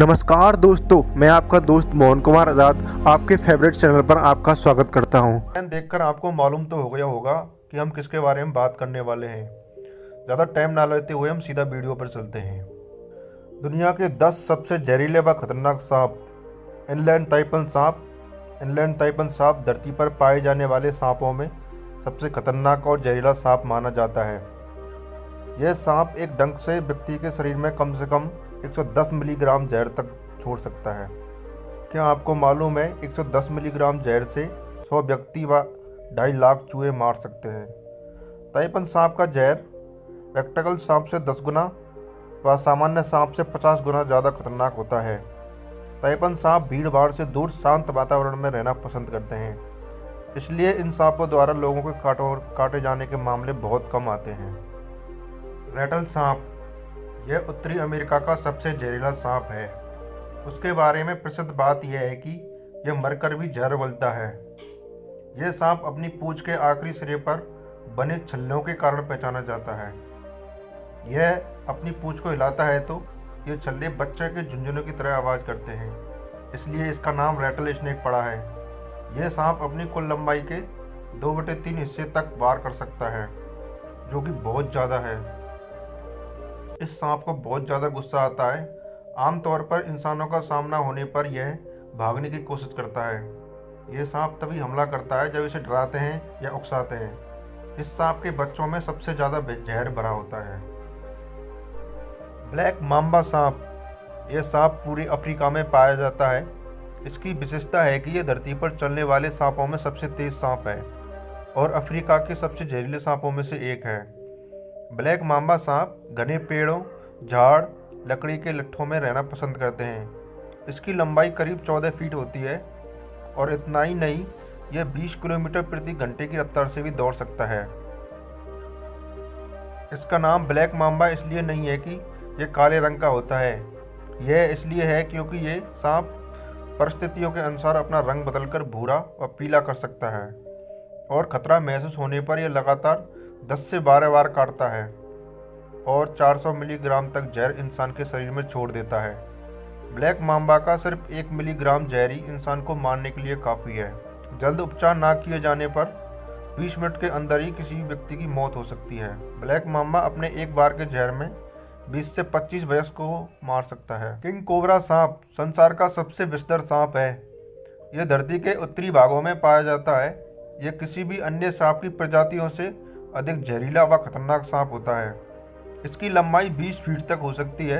नमस्कार दोस्तों, मैं आपका दोस्त मोहन कुमार आज़ाद आपके फेवरेट चैनल पर आपका स्वागत करता हूं। देखकर आपको मालूम तो हो गया होगा कि हम किसके बारे में बात करने वाले हैं। ज़्यादा टाइम ना लेते हुए हम सीधा वीडियो पर चलते हैं। दुनिया के 10 सबसे जहरीले व खतरनाक सांप। इनलैंड ताइपन सांप। इनलैंड ताइपन सांप धरती पर पाए जाने वाले सांपों में सबसे खतरनाक और जहरीला सांप माना जाता है। यह सांप एक डंक से व्यक्ति के शरीर में कम से कम 110 मिलीग्राम जहर तक छोड़ सकता है। क्या आपको मालूम है 110 मिलीग्राम जहर से 100 व्यक्ति व 2.5 लाख चूहे मार सकते हैं। ताइपन सांप का जहर रेक्टेकल सांप से 10 गुना व सामान्य सांप से 50 गुना ज़्यादा खतरनाक होता है। ताइपन सांप भीड़ भाड़ से दूर शांत वातावरण में रहना पसंद करते हैं, इसलिए इन सांपों द्वारा लोगों के काटे जाने के मामले बहुत कम आते हैं। रैटल सांप। यह उत्तरी अमेरिका का सबसे जहरीला सांप है। उसके बारे में प्रसिद्ध बात यह है कि यह मरकर भी जहर उगलता है। यह सांप अपनी पूंछ के आखिरी सिरे पर बने छल्लों के कारण पहचाना जाता है। यह अपनी पूंछ को हिलाता है तो ये छल्ले बच्चे के झुंझुनों की तरह आवाज़ करते हैं, इसलिए इसका नाम रैटल स्नेक पड़ा है। यह सांप अपनी कुल लंबाई के 2/3 हिस्से तक वार कर सकता है, जो कि बहुत ज़्यादा है। इस सांप को बहुत ज़्यादा गुस्सा आता है। आमतौर पर इंसानों का सामना होने पर यह भागने की कोशिश करता है। यह सांप तभी हमला करता है जब इसे डराते हैं या उकसाते हैं। इस सांप के बच्चों में सबसे ज़्यादा जहर भरा होता है। ब्लैक माम्बा सांप। यह सांप पूरे अफ्रीका में पाया जाता है। इसकी विशेषता है कि यह धरती पर चलने वाले सांपों में सबसे तेज सांप है और अफ्रीका के सबसे जहरीले सांपों में से एक है। ब्लैक माम्बा सांप घने पेड़ों, झाड़, लकड़ी के लट्ठों में रहना पसंद करते हैं। इसकी लंबाई करीब 14 फीट होती है और इतना ही नहीं, यह 20 किलोमीटर प्रति घंटे की रफ्तार से भी दौड़ सकता है। इसका नाम ब्लैक माम्बा इसलिए नहीं है कि यह काले रंग का होता है। यह इसलिए है क्योंकि यह सांप परिस्थितियों के अनुसार अपना रंग बदलकर भूरा व पीला कर सकता है और खतरा महसूस होने पर यह लगातार 10 से 12 बार काटता है और 400 मिलीग्राम तक जहर इंसान के शरीर में छोड़ देता है। ब्लैक माम्बा का सिर्फ 1 मिलीग्राम जहर ही इंसान को मारने के लिए काफ़ी है। जल्द उपचार ना किए जाने पर 20 मिनट के अंदर ही किसी व्यक्ति की मौत हो सकती है। ब्लैक माम्बा अपने एक बार के जहर में 20 से 25 वयस्क को मार सकता है। किंग कोबरा सांप संसार का सबसे विषधर सांप है। यह धरती के उत्तरी भागों में पाया जाता है। यह किसी भी अन्य सांप की प्रजातियों से अधिक जहरीला व खतरनाक सांप होता है। इसकी लंबाई 20 फीट तक हो सकती है।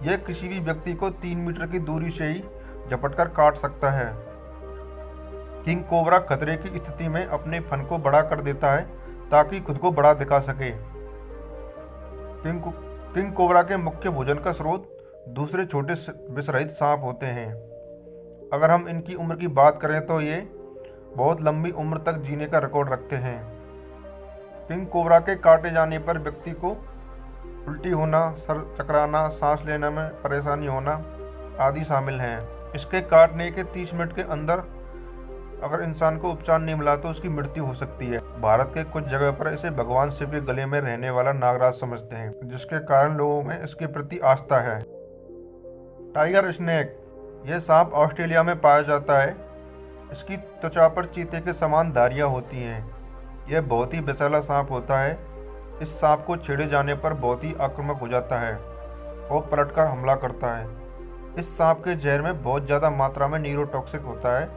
यह किसी भी व्यक्ति को 3 मीटर की दूरी से ही झपटकर काट सकता है। किंग कोबरा खतरे की स्थिति में अपने फन को बड़ा कर देता है ताकि खुद को बड़ा दिखा सके। किंग कोबरा के मुख्य भोजन का स्रोत दूसरे छोटे विषरहित सांप होते हैं। अगर हम इनकी उम्र की बात करें तो ये बहुत लंबी उम्र तक जीने का रिकॉर्ड रखते हैं। किंग कोबरा के काटे जाने पर व्यक्ति को उल्टी होना, सर चकराना, सांस लेने में परेशानी होना आदि शामिल हैं। इसके काटने के 30 मिनट के अंदर अगर इंसान को उपचार नहीं मिला तो उसकी मृत्यु हो सकती है। भारत के कुछ जगह पर इसे भगवान शिव के गले में रहने वाला नागराज समझते हैं, जिसके कारण लोगों में इसके प्रति आस्था है। Tiger snake. यह सांप ऑस्ट्रेलिया में पाया जाता है। इसकी त्वचा पर चीते के समान धारियाँ होती हैं। यह बहुत ही विषैला सांप होता है। इस सांप को छेड़े जाने पर बहुत ही आक्रामक हो जाता है और पलटकर हमला करता है। इस सांप के जहर में बहुत ज़्यादा मात्रा में न्यूरोटॉक्सिक होता है।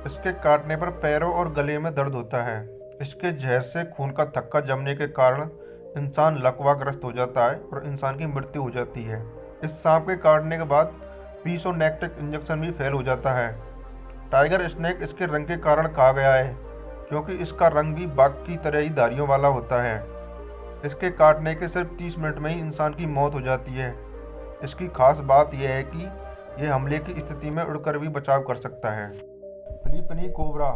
इसके काटने पर पैरों और गले में दर्द होता है। इसके जहर से खून का थक्का जमने के कारण इंसान लकवाग्रस्त हो जाता है और इंसान की मृत्यु हो जाती है। इस सांप के काटने के बाद पीसोनेक्टिक इंजेक्शन भी फेल हो जाता है। टाइगर स्नेक इसके रंग के कारण कहा गया है क्योंकि इसका रंग भी बाघ की तरह ही धारियों वाला होता है। इसके काटने के सिर्फ 30 मिनट में ही इंसान की मौत हो जाती है। इसकी खास बात यह है कि यह हमले की स्थिति में उड़कर भी बचाव कर सकता है। फिलिपीनी कोबरा।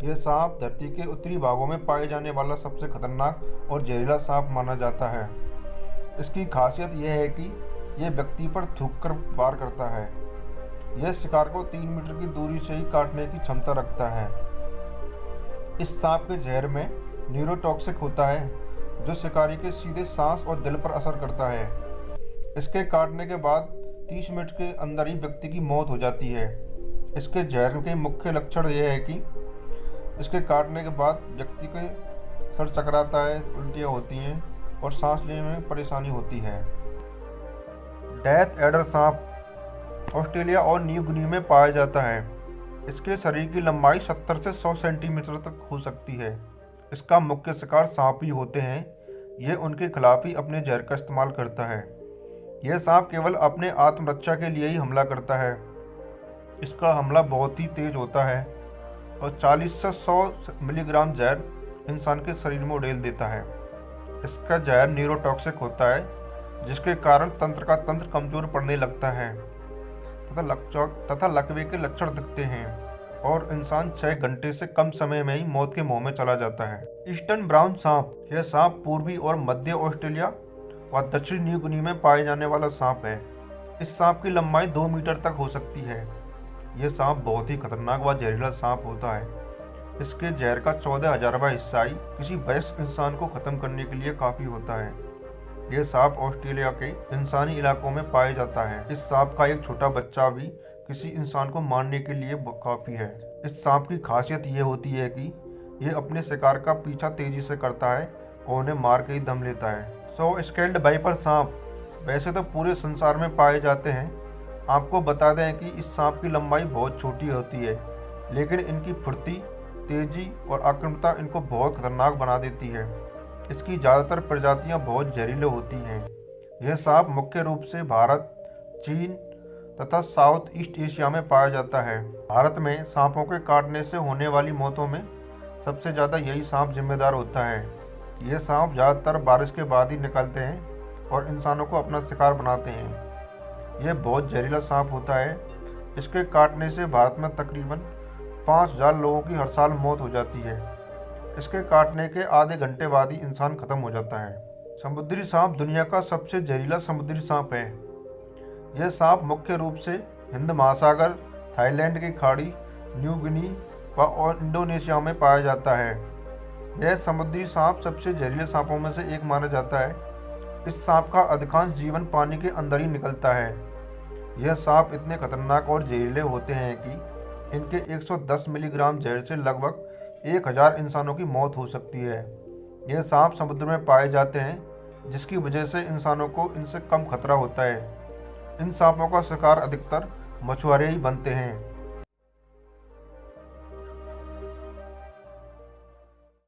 यह सांप धरती के उत्तरी भागों में पाए जाने वाला सबसे खतरनाक और जहरीला सांप माना जाता है। इसकी खासियत यह है कि यह व्यक्ति पर थूककर वार करता है। यह शिकार को 3 मीटर की दूरी से ही काटने की क्षमता रखता है। इस सांप के जहर में न्यूरोटॉक्सिक होता है, जो शिकारी के सीधे सांस और दिल पर असर करता है। इसके काटने के बाद 30 मिनट के अंदर ही व्यक्ति की मौत हो जाती है। इसके जहर के मुख्य लक्षण यह है कि इसके काटने के बाद व्यक्ति के सर चकराता है, उल्टियाँ होती हैं और सांस लेने में परेशानी होती है। डेथ एडर सांप ऑस्ट्रेलिया और न्यू गिनी में पाया जाता है। इसके शरीर की लंबाई 70 से 100 सेंटीमीटर तक हो सकती है। इसका मुख्य शिकार सांप ही होते हैं। ये उनके खिलाफ ही अपने जहर का इस्तेमाल करता है। यह सांप केवल अपने आत्मरक्षा के लिए ही हमला करता है। इसका हमला बहुत ही तेज होता है और 40 से 100 मिलीग्राम जहर इंसान के शरीर में उड़ेल देता है। इसका जहर न्यूरोटॉक्सिक होता है, जिसके कारण तंत्र का तंत्र कमजोर पड़ने लगता है तथा लकवे के लक्षण दिखते हैं और इंसान 6 घंटे से कम समय में ही मौत के मुंह में चला जाता है। ईस्टर्न ब्राउन सांप, यह सांप पूर्वी और मध्य ऑस्ट्रेलिया व दक्षिण न्यू गिनी में पाए जाने वाला सांप है। इस सांप की लंबाई 2 मीटर तक हो सकती है। यह सांप बहुत ही खतरनाक व जहरीला सांप होता है। इसके जहर का 14,000वां हिस्सा ही किसी वयस्क इंसान को खत्म करने के लिए काफी होता है। यह सांप ऑस्ट्रेलिया के इंसानी इलाकों में पाया जाता है। इस सांप का एक छोटा बच्चा भी किसी इंसान को मारने के लिए काफी है। इस सांप की खासियत यह होती है कि यह अपने शिकार का पीछा तेजी से करता है और उन्हें मार के ही दम लेता है। 100 स्केल्ड वाइपर सांप वैसे तो पूरे संसार में पाए जाते हैं। आपको बता दें कि इस सांप की लंबाई बहुत छोटी होती है, लेकिन इनकी फुर्ती, तेजी और आक्रामकता इनको बहुत खतरनाक बना देती है। इसकी ज़्यादातर प्रजातियां बहुत जहरीले होती हैं। यह सांप मुख्य रूप से भारत, चीन तथा साउथ ईस्ट एशिया में पाया जाता है। भारत में सांपों के काटने से होने वाली मौतों में सबसे ज़्यादा यही सांप जिम्मेदार होता है। यह सांप ज़्यादातर बारिश के बाद ही निकलते हैं और इंसानों को अपना शिकार बनाते हैं। यह बहुत जहरीला सांप होता है। इसके काटने से भारत में तकरीबन 5,000 लोगों की हर साल मौत हो जाती है। इसके काटने के आधे घंटे बाद ही इंसान खत्म हो जाता है। समुद्री सांप दुनिया का सबसे जहरीला समुद्री सांप है। यह सांप मुख्य रूप से हिंद महासागर, थाईलैंड की खाड़ी, न्यू गिनी व इंडोनेशिया में पाया जाता है। यह समुद्री सांप सबसे जहरीले सांपों में से एक माना जाता है। इस सांप का अधिकांश जीवन पानी के अंदर ही निकलता है। यह सांप इतने खतरनाक और जहरीले होते हैं कि इनके 110 मिलीग्राम जहर से लगभग 1,000 इंसानों की मौत हो सकती है। यह सांप समुद्र में पाए जाते हैं, जिसकी वजह से इंसानों को इनसे कम खतरा होता है। इन सांपों का शिकार अधिकतर मछुआरे ही बनते हैं।